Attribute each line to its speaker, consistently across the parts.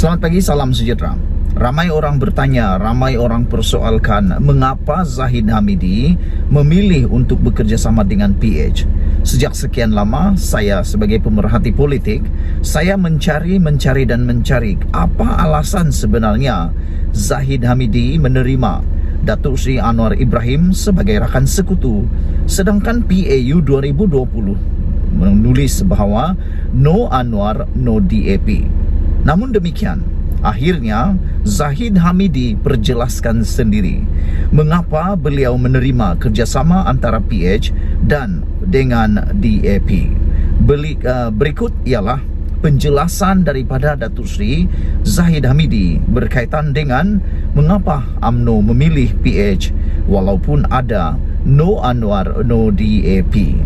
Speaker 1: Selamat pagi, salam sejahtera. Ramai orang bertanya, ramai orang persoalkan mengapa Zahid Hamidi memilih untuk bekerja sama dengan PH. Sejak sekian lama, saya sebagai pemerhati politik, saya mencari apa alasan sebenarnya Zahid Hamidi menerima Datuk Seri Anwar Ibrahim sebagai rakan sekutu, sedangkan PAU 2020 menulis bahawa no Anwar, no DAP. Namun demikian, akhirnya Zahid Hamidi perjelaskan sendiri mengapa beliau menerima kerjasama antara PH dan dengan DAP. Berikut ialah penjelasan daripada Datuk Seri Zahid Hamidi berkaitan dengan mengapa UMNO memilih PH walaupun ada no Anwar, no DAP.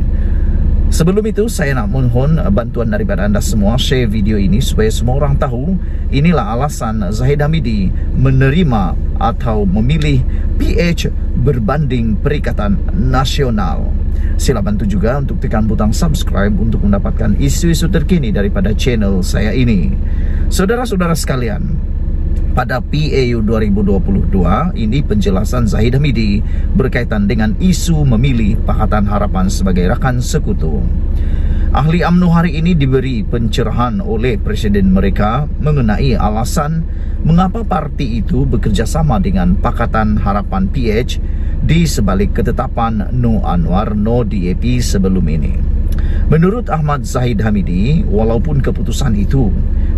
Speaker 1: Sebelum itu, saya nak mohon bantuan daripada anda semua share video ini supaya semua orang tahu inilah alasan Zahid Hamidi menerima atau memilih PH berbanding Perikatan Nasional. Sila bantu juga untuk tekan butang subscribe untuk mendapatkan isu-isu terkini daripada channel saya ini. Saudara-saudara sekalian, pada PAU 2022, ini penjelasan Zahid Hamidi berkaitan dengan isu memilih Pakatan Harapan sebagai rakan sekutu. Ahli UMNO hari ini diberi pencerahan oleh presiden mereka mengenai alasan mengapa parti itu bekerjasama dengan Pakatan Harapan PH di sebalik ketetapan no Anwar, no DAP sebelum ini. Menurut Ahmad Zahid Hamidi, walaupun keputusan itu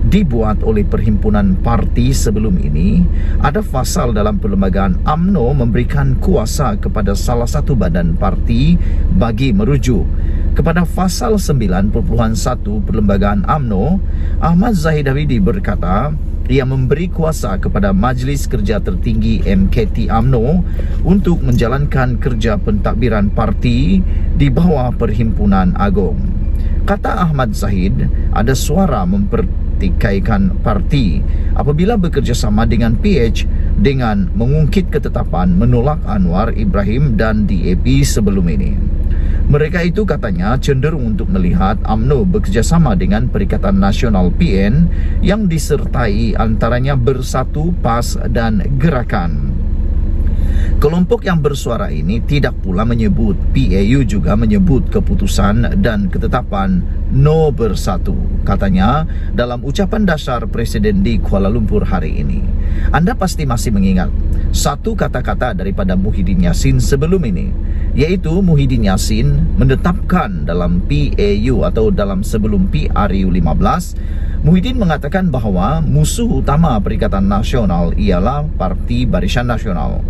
Speaker 1: dibuat oleh perhimpunan parti sebelum ini, ada fasal dalam perlembagaan UMNO memberikan kuasa kepada salah satu badan parti bagi merujuk kepada fasal 9.1 perlembagaan UMNO. Ahmad Zahid Hamidi berkata ia memberi kuasa kepada Majlis Kerja Tertinggi MKT UMNO untuk menjalankan kerja pentadbiran parti di bawah Perhimpunan Agong. Kata Ahmad Zahid, ada suara mempertikaikan parti apabila bekerjasama dengan PH dengan mengungkit ketetapan menolak Anwar Ibrahim dan DAP sebelum ini. Mereka itu katanya cenderung untuk melihat UMNO bekerjasama dengan Perikatan Nasional PN yang disertai antaranya Bersatu, PAS dan Gerakan. Kelompok yang bersuara ini tidak pula menyebut PAU juga menyebut keputusan dan ketetapan no Bersatu, katanya dalam ucapan dasar Presiden di Kuala Lumpur hari ini. Anda pasti masih mengingat satu kata-kata daripada Muhyiddin Yassin sebelum ini, yaitu Muhyiddin Yassin menetapkan dalam PAU atau dalam sebelum PRU 15, Muhyiddin mengatakan bahawa musuh utama Perikatan Nasional ialah Parti Barisan Nasional.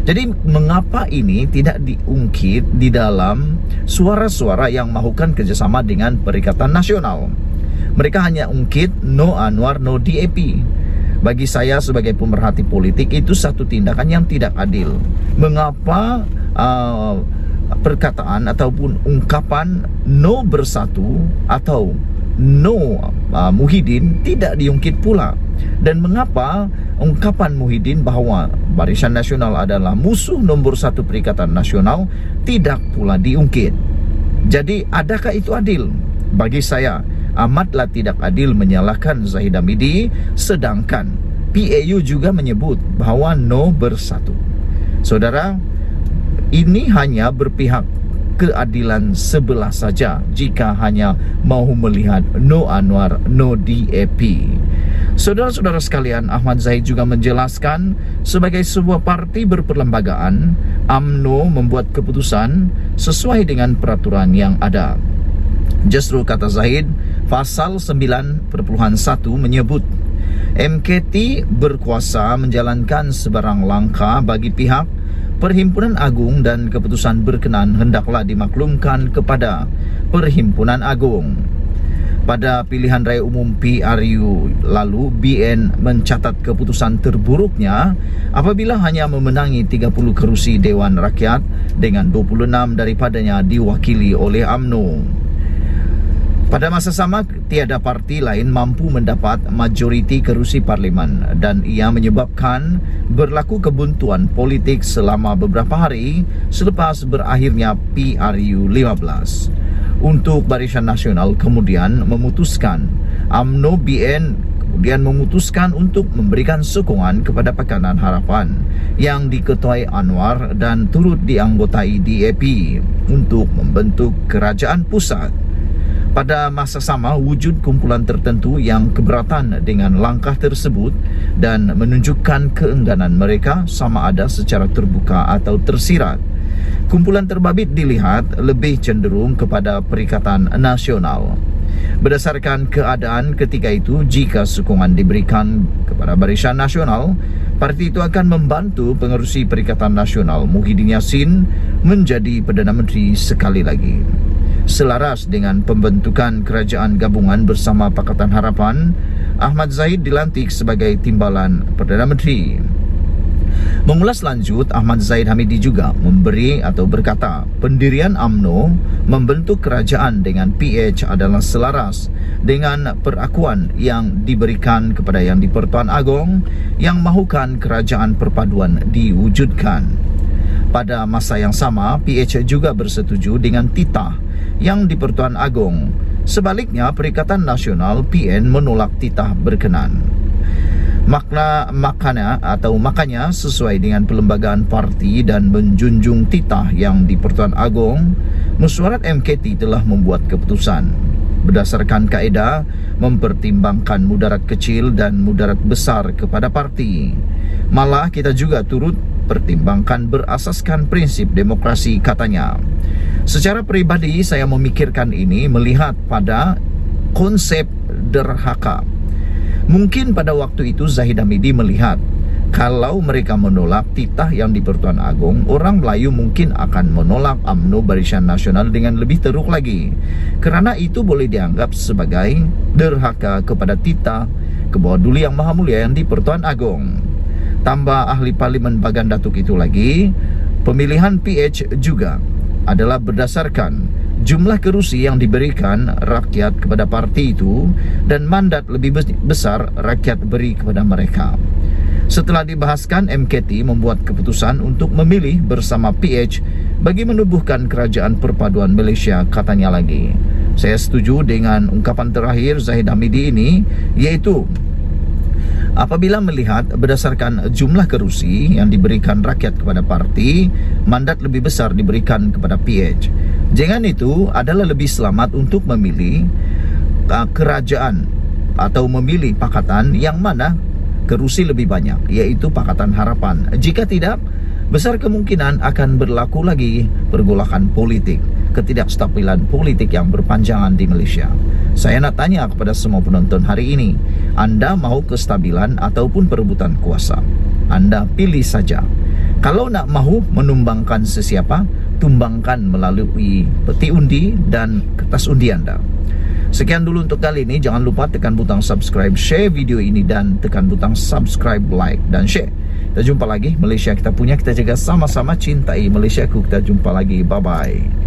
Speaker 1: Jadi mengapa ini tidak diungkit di dalam suara-suara yang mahukan kerjasama dengan Perikatan Nasional? Mereka hanya ungkit no Anwar, no DAP. Bagi saya sebagai pemerhati politik, itu satu tindakan yang tidak adil. Mengapa perkataan ataupun ungkapan no Bersatu atau no Muhyiddin tidak diungkit pula? Dan mengapa ungkapan Muhyiddin bahawa Barisan Nasional adalah musuh nombor satu Perikatan Nasional tidak pula diungkit? Jadi adakah itu adil? Bagi saya amatlah tidak adil menyalahkan Zahid Hamidi, sedangkan PAU juga menyebut bahawa no Bersatu. Saudara, ini hanya berpihak keadilan sebelah saja jika hanya mahu melihat no Anwar, no DAP. Saudara-saudara sekalian, Ahmad Zahid juga menjelaskan sebagai sebuah parti berperlembagaan, UMNO membuat keputusan sesuai dengan peraturan yang ada. Justru kata Zahid, pasal 9.1 menyebut MKT berkuasa menjalankan sebarang langkah bagi pihak Perhimpunan Agung dan keputusan berkenan hendaklah dimaklumkan kepada Perhimpunan Agung. Pada pilihan raya umum PRU lalu, BN mencatat keputusan terburuknya apabila hanya memenangi 30 kerusi Dewan Rakyat dengan 26 daripadanya diwakili oleh UMNO. Pada masa sama, tiada parti lain mampu mendapat majoriti kerusi parlimen dan ia menyebabkan berlaku kebuntuan politik selama beberapa hari selepas berakhirnya PRU 15. Untuk Barisan Nasional kemudian memutuskan UMNO BN kemudian memutuskan untuk memberikan sokongan kepada Pakatan Harapan yang diketuai Anwar dan turut dianggotai DAP untuk membentuk kerajaan pusat. Pada masa sama, wujud kumpulan tertentu yang keberatan dengan langkah tersebut dan menunjukkan keengganan mereka sama ada secara terbuka atau tersirat. Kumpulan terbabit dilihat lebih cenderung kepada Perikatan Nasional. Berdasarkan keadaan ketika itu, jika sokongan diberikan kepada Barisan Nasional, parti itu akan membantu pengerusi Perikatan Nasional Muhyiddin Yassin menjadi Perdana Menteri sekali lagi. Selaras dengan pembentukan kerajaan gabungan bersama Pakatan Harapan, Ahmad Zahid dilantik sebagai Timbalan Perdana Menteri. Mengulas lanjut, Ahmad Zahid Hamidi juga memberi atau berkata, pendirian UMNO membentuk kerajaan dengan PH adalah selaras dengan perakuan yang diberikan kepada Yang di-Pertuan Agong yang mahukan kerajaan perpaduan diwujudkan. Pada masa yang sama, PH juga bersetuju dengan titah Yang di-Pertuan Agong. Sebaliknya, Perikatan Nasional PN menolak titah berkenan. Makanya sesuai dengan perlembagaan parti dan menjunjung titah Yang di-Pertuan Agong, mesyuarat MKT telah membuat keputusan berdasarkan kaedah mempertimbangkan mudarat kecil dan mudarat besar kepada parti. Malah kita juga turut pertimbangkan berasaskan prinsip demokrasi, katanya. Secara pribadi saya memikirkan ini melihat pada konsep derhaka. Mungkin pada waktu itu Zahid Hamidi melihat kalau mereka menolak titah Yang di-Pertuan Agong, orang Melayu mungkin akan menolak UMNO Barisan Nasional dengan lebih teruk lagi. Kerana itu boleh dianggap sebagai derhaka kepada titah Kebawah Duli Yang Maha Mulia Yang di-Pertuan Agong. Tambah ahli Parlimen Bagan Datuk itu lagi, pemilihan PH juga adalah berdasarkan jumlah kerusi yang diberikan rakyat kepada parti itu dan mandat lebih besar rakyat beri kepada mereka. Setelah dibahaskan, MKT membuat keputusan untuk memilih bersama PH bagi menubuhkan kerajaan perpaduan Malaysia, katanya lagi. Saya setuju dengan ungkapan terakhir Zahid Hamidi ini, iaitu apabila melihat berdasarkan jumlah kerusi yang diberikan rakyat kepada parti, mandat lebih besar diberikan kepada PH. Jangan itu adalah lebih selamat untuk memilih kerajaan atau memilih pakatan yang mana kerusi lebih banyak, iaitu Pakatan Harapan. Jika tidak, besar kemungkinan akan berlaku lagi pergolakan politik, ketidakstabilan politik yang berpanjangan di Malaysia. Saya nak tanya kepada semua penonton hari ini, anda mahu kestabilan ataupun perebutan kuasa? Anda pilih saja. Kalau nak mahu menumbangkan sesiapa, tumbangkan melalui peti undi dan kertas undi anda. Sekian dulu untuk kali ini. Jangan lupa tekan butang subscribe, share video ini dan tekan butang subscribe, like dan share. Kita jumpa lagi. Malaysia kita punya, kita jaga sama-sama. Cintai Malaysiaku. Kita jumpa lagi. Bye-bye.